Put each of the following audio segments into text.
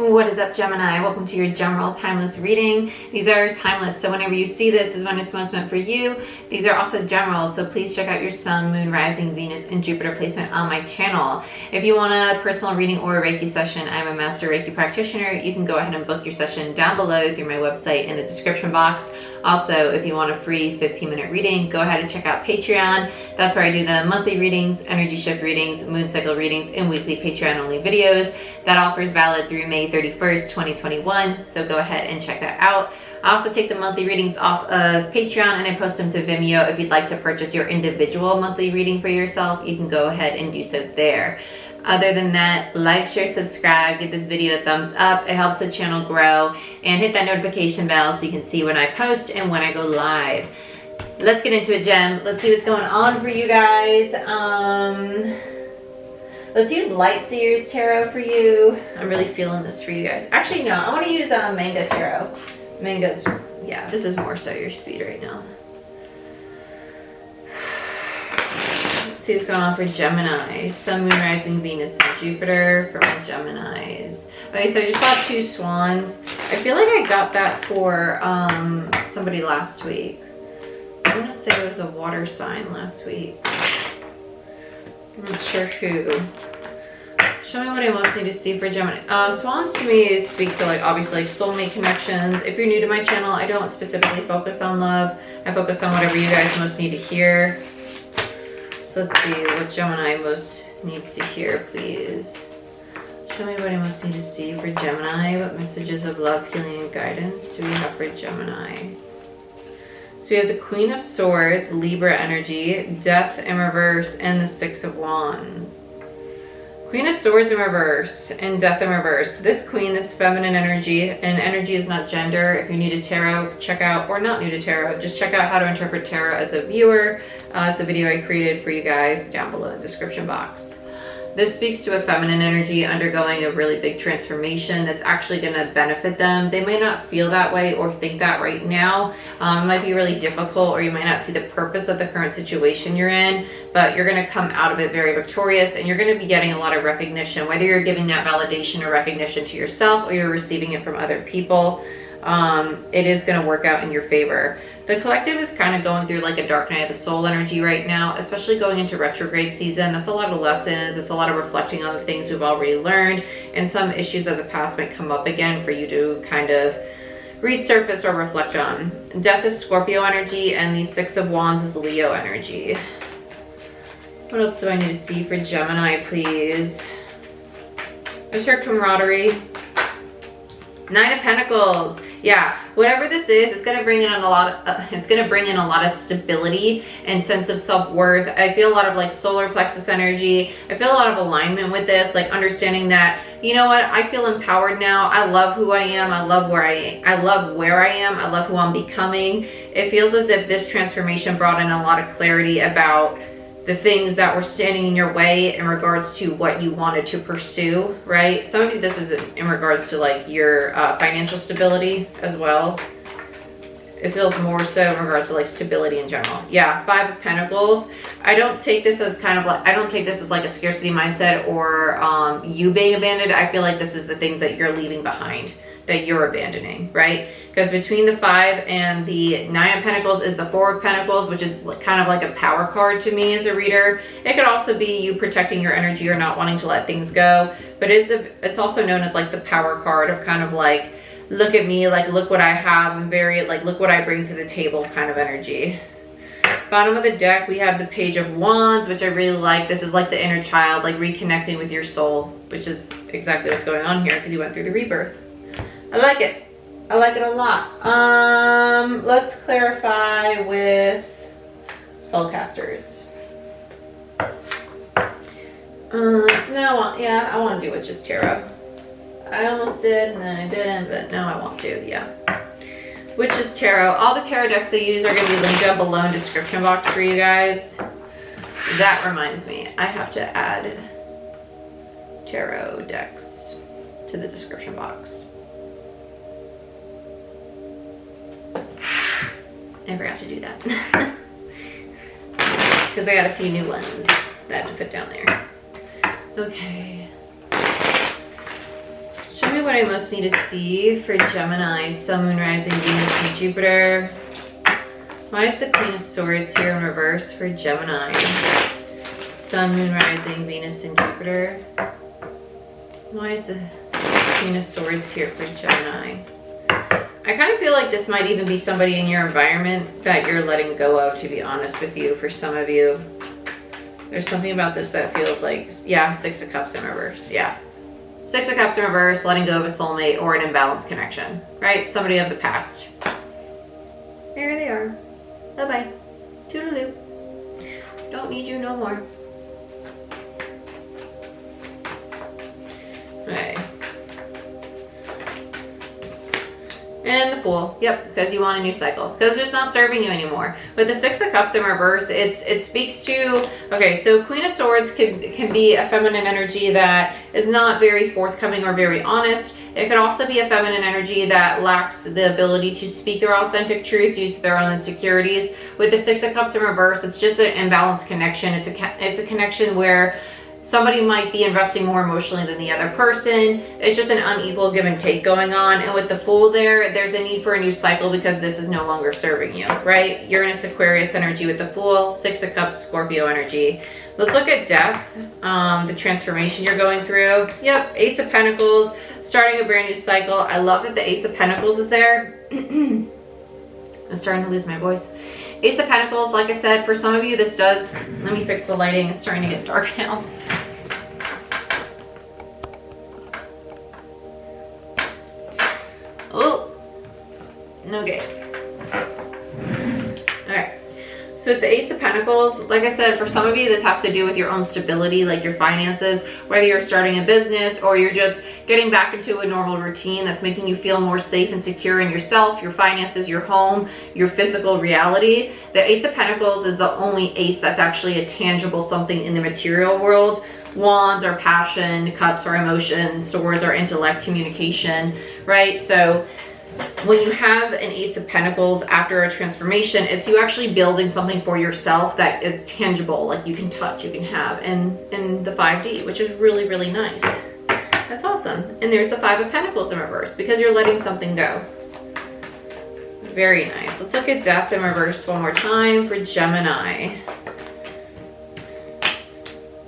What is up, Gemini? Welcome to your general timeless reading. These are timeless, so whenever you see this is when it's most meant for you. These are also general, so please check out your sun, moon, rising, Venus, and Jupiter placement on my channel. If you want a personal reading or a Reiki session, I'm a master Reiki practitioner. You can go ahead and book your session down below through my website in the description box. Also, if you want a free 15-minute reading, go ahead and check out Patreon. That's where I do the monthly readings, energy shift readings, moon cycle readings, and weekly Patreon-only videos. That offer is valid through May 31st, 2021, so go ahead and check that out. I also take the monthly readings off of Patreon and I post them to Vimeo. If you'd like to purchase your individual monthly reading for yourself, you can go ahead and do so there. Other than that, like, share, subscribe, give this video a thumbs up. It helps the channel grow, and hit that notification bell so you can see when I post and when I go live. Let's get into it, Gem. Let's see what's going on for you guys. Let's use Light Seers Tarot for you. I'm really feeling this for you guys. Actually, no, I want to use Manga Tarot. Manga's, yeah, this is more so your speed right now. Let's see what's going on for Gemini. Sun, Moon, Rising, Venus, and Jupiter for my Geminis. Okay, so I just saw two swans. I feel like I got that for somebody last week. I want to say it was a water sign last week. I'm not sure who. Show me what I most need to see for Gemini. Swans to me speak to, like, obviously like soulmate connections. If you're new to my channel, I don't specifically focus on love. I focus on whatever you guys most need to hear. So let's see what Gemini most needs to hear, please. Show me what I most need to see for Gemini. What messages of love, healing, and guidance do we have for Gemini? So we have the Queen of Swords, Libra energy, Death in reverse, and the Six of Wands. Queen of Swords in reverse and Death in reverse. This queen, this feminine energy, and energy is not gender. If you're new to tarot, check out, or not new to tarot, just check out how to interpret tarot as a viewer. It's a video I created for you guys down below in the description box. This speaks to a feminine energy undergoing a really big transformation that's actually going to benefit them. They may not feel that way or think that right now. It might be really difficult, or you might not see the purpose of the current situation you're in, but you're going to come out of it very victorious, and you're going to be getting a lot of recognition, whether you're giving that validation or recognition to yourself or you're receiving it from other people. It is going to work out in your favor. The collective is kind of going through like a dark night of the soul energy right now, especially going into retrograde season. That's a lot of lessons. It's a lot of reflecting on the things we've already learned, and some issues of the past might come up again for you to kind of resurface or reflect on. Death is Scorpio energy, and the Six of Wands is Leo energy. What else do I need to see for Gemini, please? There's her camaraderie. Nine of Pentacles. Yeah, whatever this is, it's going to bring in a lot of stability and sense of self-worth. I feel a lot of like solar plexus energy. I feel a lot of alignment with this, like understanding that, you know what, I feel empowered now. I love who I am. I love where I am. I love who I'm becoming. It feels as if this transformation brought in a lot of clarity about the things that were standing in your way in regards to what you wanted to pursue, right? Some of you, this is in regards to like your financial stability as well. It feels more so in regards to like stability in general. Yeah, Five of Pentacles. I don't take this as kind of like, I don't take this as like a scarcity mindset or you being abandoned. I feel like this is the things that you're leaving behind, that you're abandoning, right? Because between the Five and the Nine of Pentacles is the Four of Pentacles, which is kind of like a power card to me as a reader. It could also be you protecting your energy or not wanting to let things go, but it's also known as like the power card of kind of like, look at me, like look what I have, and very like look what I bring to the table kind of energy. Bottom of the deck, we have the Page of Wands, which I really like. This is like the inner child, like reconnecting with your soul, which is exactly what's going on here because you went through the rebirth. I like it. I like it a lot. Let's clarify with spellcasters. No, I want to do with just tarot. I almost did, and then I didn't, but now I want to, yeah. Witch's Tarot. All the tarot decks I use are going to be linked down below in the description box for you guys. That reminds me, I have to add tarot decks to the description box. I forgot to do that. Because I got a few new ones that I have to put down there. Okay. Show me what I most need to see for Gemini, Sun, Moon, Rising, Venus, and Jupiter. Why is the Queen of Swords here in reverse for Gemini? Sun, Moon, Rising, Venus, and Jupiter. Why is the Queen of Swords here for Gemini? I kind of feel like this might even be somebody in your environment that you're letting go of, to be honest with you, for some of you. There's something about this that feels like, yeah, Six of Cups in reverse, yeah. Six of Cups in reverse, letting go of a soulmate or an imbalanced connection, right? Somebody of the past. There they are. Bye-bye. Toodaloo. Don't need you no more. Okay. And the Fool. Yep, because you want a new cycle. Because it's just not serving you anymore. With the Six of Cups in reverse, it speaks to, okay, so Queen of Swords can be a feminine energy that is not very forthcoming or very honest. It could also be a feminine energy that lacks the ability to speak their authentic truth due to their own insecurities. With the Six of Cups in reverse, it's just an imbalanced connection. It's a connection where somebody might be investing more emotionally than the other person. It's just an unequal give and take going on. And with the Fool there's a need for a new cycle because this is no longer serving you, right? Uranus, Aquarius energy with the Fool, Six of Cups, Scorpio energy. Let's look at death, the transformation you're going through. Yep, Ace of Pentacles, starting a brand new cycle. I love that the Ace of Pentacles is there. I'm starting to lose my voice. Ace of Pentacles, like I said, for some of you, this does, let me fix the lighting. It's starting to get dark now. Oh, okay. All right. So with the Ace of Pentacles, like I said, for some of you, this has to do with your own stability, like your finances, whether you're starting a business or you're just getting back into a normal routine that's making you feel more safe and secure in yourself, your finances, your home, your physical reality. The Ace of Pentacles is the only ace that's actually a tangible something in the material world. Wands are passion, cups are emotion, swords are intellect, communication, right? So when you have an Ace of Pentacles after a transformation, it's you actually building something for yourself that is tangible, like you can touch, you can have, and the 5D, which is really, really nice. That's awesome. And there's the Five of Pentacles in reverse because you're letting something go. Very nice. Let's look at death in reverse one more time for Gemini.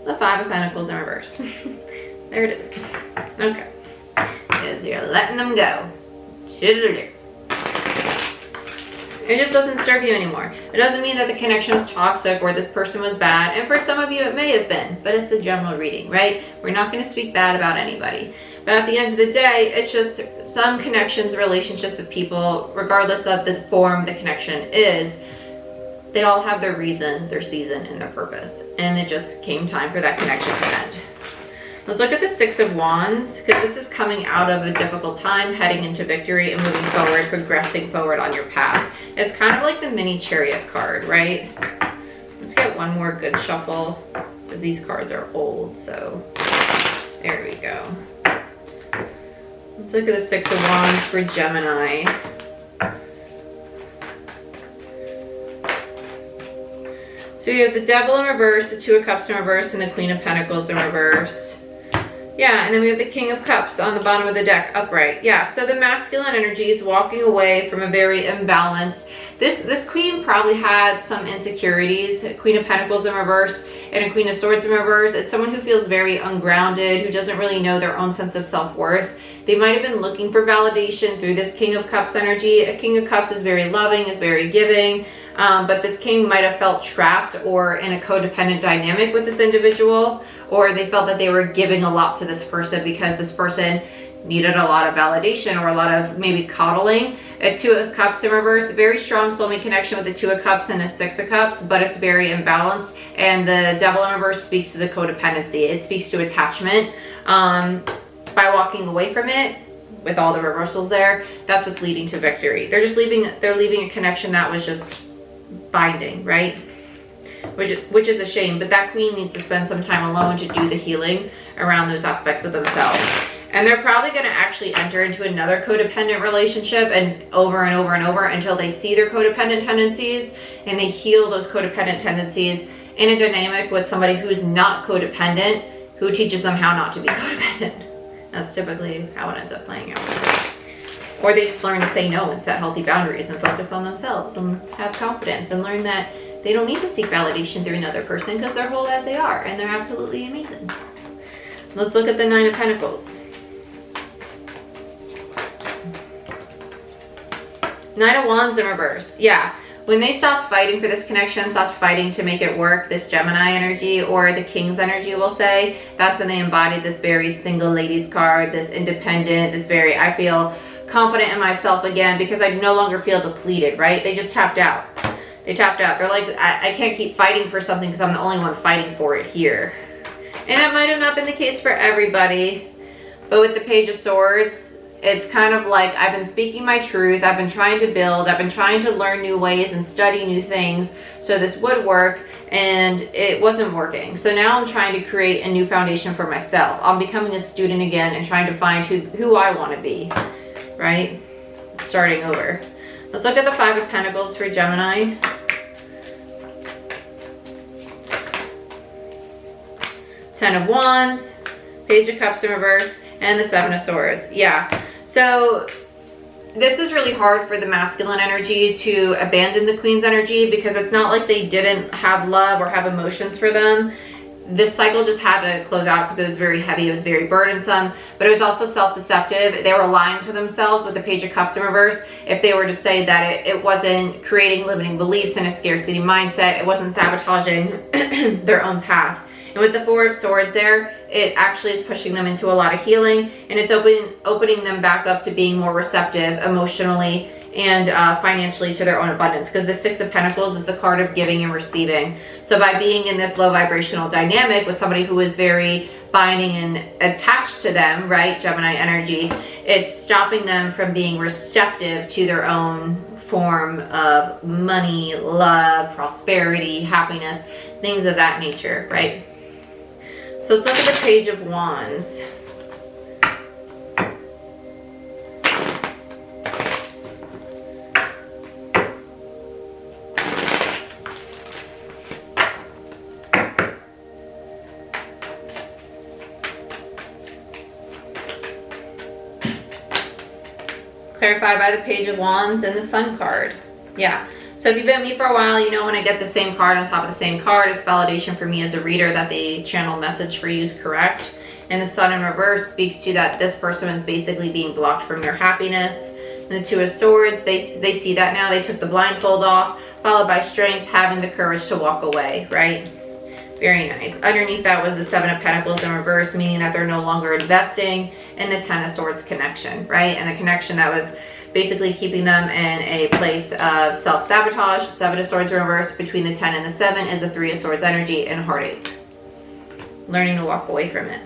The Five of Pentacles in reverse. There it is. Okay. Because you're letting them go. It just doesn't serve you anymore. It doesn't mean that the connection was toxic or this person was bad. And for some of you, it may have been, but it's a general reading, right? We're not going to speak bad about anybody. But at the end of the day, it's just some connections, relationships with people, regardless of the form the connection is, they all have their reason, their season, and their purpose. And it just came time for that connection to end. Let's look at the Six of Wands, because this is coming out of a difficult time, heading into victory and moving forward, progressing forward on your path. It's kind of like the mini Chariot card, right? Let's get one more good shuffle, because these cards are old, so there we go. Let's look at the Six of Wands for Gemini. So you have the Devil in reverse, the Two of Cups in reverse, and the Queen of Pentacles in reverse. Yeah, and then we have the King of Cups on the bottom of the deck, upright. Yeah, so the masculine energy is walking away from a very imbalanced. This queen probably had some insecurities. A Queen of Pentacles in reverse and a Queen of Swords in reverse. It's someone who feels very ungrounded, who doesn't really know their own sense of self-worth. They might have been looking for validation through this King of Cups energy. A King of Cups is very loving, is very giving. But this king might have felt trapped or in a codependent dynamic with this individual, or they felt that they were giving a lot to this person because this person needed a lot of validation or a lot of maybe coddling. A Two of Cups in reverse, very strong soulmate connection with the Two of Cups and a Six of Cups, but it's very imbalanced. And the Devil in reverse speaks to the codependency. It speaks to attachment. By walking away from it, with all the reversals there, that's what's leading to victory. They're leaving a connection that was just binding, right? Which is a shame, but that queen needs to spend some time alone to do the healing around those aspects of themselves. And they're probably going to actually enter into another codependent relationship and over and over and over until they see their codependent tendencies and they heal those codependent tendencies in a dynamic with somebody who's not codependent, who teaches them how not to be codependent. That's typically how it ends up playing out. Or they just learn to say no and set healthy boundaries and focus on themselves and have confidence and learn that they don't need to seek validation through another person because they're whole as they are and they're absolutely amazing. Let's look at the Nine of Pentacles. Nine of Wands in reverse. Yeah. When they stopped fighting for this connection, stopped fighting to make it work, this Gemini energy or the King's energy, we'll say, that's when they embodied this very single ladies card, this independent, this very, I feel confident in myself again because I no longer feel depleted, right? They just tapped out. They tapped out. They're like, I can't keep fighting for something because I'm the only one fighting for it here. And that might have not been the case for everybody. But with the Page of Swords, it's kind of like I've been speaking my truth. I've been trying to build. I've been trying to learn new ways and study new things so this would work, and it wasn't working. So now I'm trying to create a new foundation for myself. I'm becoming a student again and trying to find who I want to be, right? Starting over. Let's look at the Five of Pentacles for Gemini. Ten of Wands, Page of Cups in reverse, and the Seven of Swords. Yeah, so this was really hard for the masculine energy to abandon the Queen's energy because it's not like they didn't have love or have emotions for them. This cycle just had to close out because it was very heavy, it was very burdensome, but it was also self-deceptive. They were lying to themselves with the Page of Cups in reverse if they were to say that it wasn't creating limiting beliefs and a scarcity mindset, it wasn't sabotaging their own path. And with the Four of Swords there, it actually is pushing them into a lot of healing, and it's opening them back up to being more receptive emotionally and financially to their own abundance, because the Six of Pentacles is the card of giving and receiving. So by being in this low vibrational dynamic with somebody who is very binding and attached to them, right, Gemini energy, it's stopping them from being receptive to their own form of money, love, prosperity, happiness, things of that nature, right? So let's look at the Page of Wands. Clarified by the Page of Wands and the Sun card. Yeah. So if you've been with me for a while, you know when I get the same card on top of the same card, it's validation for me as a reader that the channel message for you is correct. And the Sun in reverse speaks to that this person is basically being blocked from their happiness. And the Two of Swords, they see that now. They took the blindfold off, followed by strength, having the courage to walk away, right? Very nice. Underneath that was the Seven of Pentacles in reverse, meaning that they're no longer investing in the Ten of Swords connection, right? And the connection that was basically keeping them in a place of self-sabotage. Seven of Swords in reverse between the 10 and the 7 is the Three of Swords energy and heartache. Learning to walk away from it.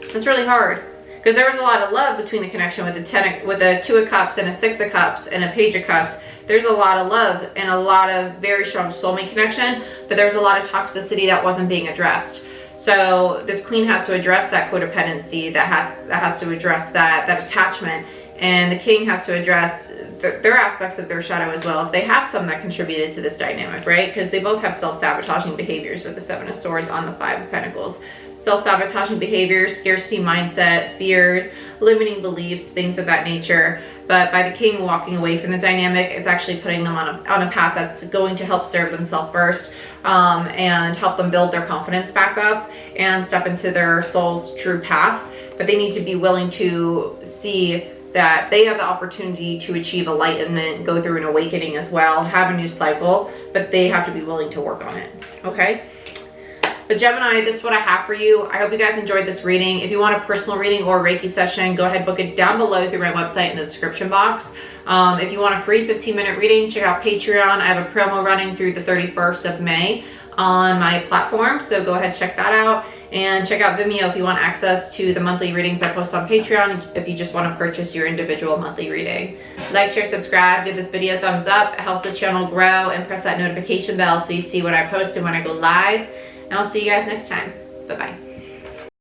It's really hard because there was a lot of love between the connection with the Two of Cups and a Six of Cups and a Page of Cups. There's a lot of love and a lot of very strong soulmate connection, but there was a lot of toxicity that wasn't being addressed. So this Queen has to address that codependency, that has to address that attachment. And the King has to address their aspects of their shadow as well, if they have some that contributed to this dynamic, right? Because they both have self-sabotaging behaviors with the Seven of Swords on the Five of Pentacles. Self-sabotaging behaviors, scarcity mindset, fears, limiting beliefs, things of that nature. But by the King walking away from the dynamic, it's actually putting them on a path that's going to help serve themselves first, and help them build their confidence back up and step into their soul's true path. But they need to be willing to see that they have the opportunity to achieve enlightenment, go through an awakening as well, have a new cycle, but they have to be willing to work on it, okay? But Gemini, this is what I have for you. I hope you guys enjoyed this reading. If you want a personal reading or a Reiki session, go ahead, book it down below through my website in the description box. If you want a free 15-minute reading, check out Patreon. I have a promo running through the 31st of May on my platform, so go ahead, check that out. And check out Vimeo if you want access to the monthly readings I post on Patreon, if you just want to purchase your individual monthly reading. Like, share, subscribe, give this video a thumbs up. It helps the channel grow, and press that notification bell so you see when I post and when I go live. And I'll see you guys next time. Bye-bye.